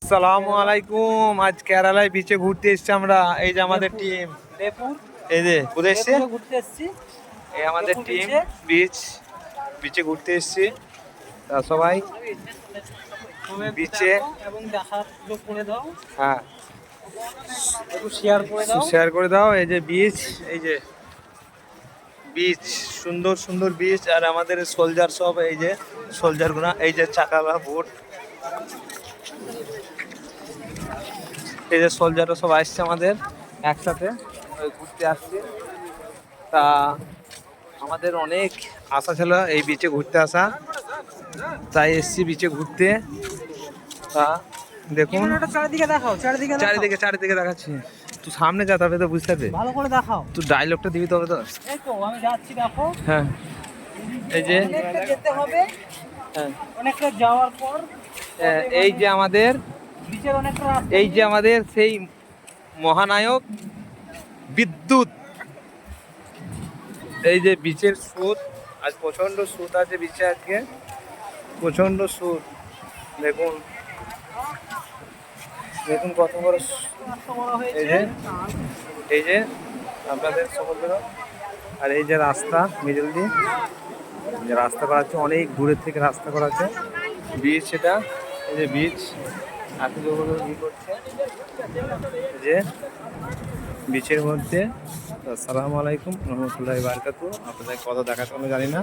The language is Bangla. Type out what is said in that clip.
আসসালামু আলাইকুম। আজ কেরালায় বিচে ঘুরতে এসেছি আমরা। এই যে আমাদের টিম, এই যে কোথায় এসছে, ঘুরতে এসেছি। এই আমাদের টিম বিচে ঘুরতে এসেছি। তা সবাই বিচে এবং দেখার সুযোগ করে দাও, হ্যাঁ একটু শেয়ার করে দাও। শেয়ার করে দাও। এই যে বিচ, এই যে বিচ, সুন্দর সুন্দর বিচ। আর আমাদের সোলজার সব, এই যে সোলজার গুনা, এই যে চাকালা বোট, এই যে সোলজাররা সব আসছে আমাদের একসাথে ঘুরতে আসছে। তা আমাদের অনেক আশা ছিল এই বিচে ঘুরতে আসা, তাই এসছি বিচে ঘুরতে। তা দেখুন, চারিদিকে দেখাও, চারিদিকে চারিদিকে দেখাচ্ছি। তুই সামনে যা, তবে তো বুঝতে পারবে। ভালো করে দেখাও। তুই ডায়লগটা দিবি তবে তো। এই তো আমি যাচ্ছি, দেখো। হ্যাঁ, এই যে অনেকটা যেতে হবে, হ্যাঁ, অনেকটা যাওয়ার পর এই যে আমাদের, বিচের অনেকটা রাস্তা এই যে আমাদের সেই মহানায়ক বিদ্যুৎ। এই যে বিচের স্রোত, আজ প্রচন্ড স্রোত আছে বিচে, আজকে প্রচন্ড স্রোত। দেখুন দেখুন কত বড় রাস্তা বড় এই হয়েছে। যে, এই যে আপনাদের সমুদ্র। আর এই যে রাস্তা মিডল দিয়ে যে রাস্তা করা আছে, অনেক দূরের থেকে রাস্তা করা আছে। বিচ এটা, এই যে বিচ এত জোর করছে, এই যে বিচের মধ্যে। আসসালামু আলাইকুম রহমতুল্লাহি বারাকাতুহু। আপনাদের কত দেখাতে আমি জানি না।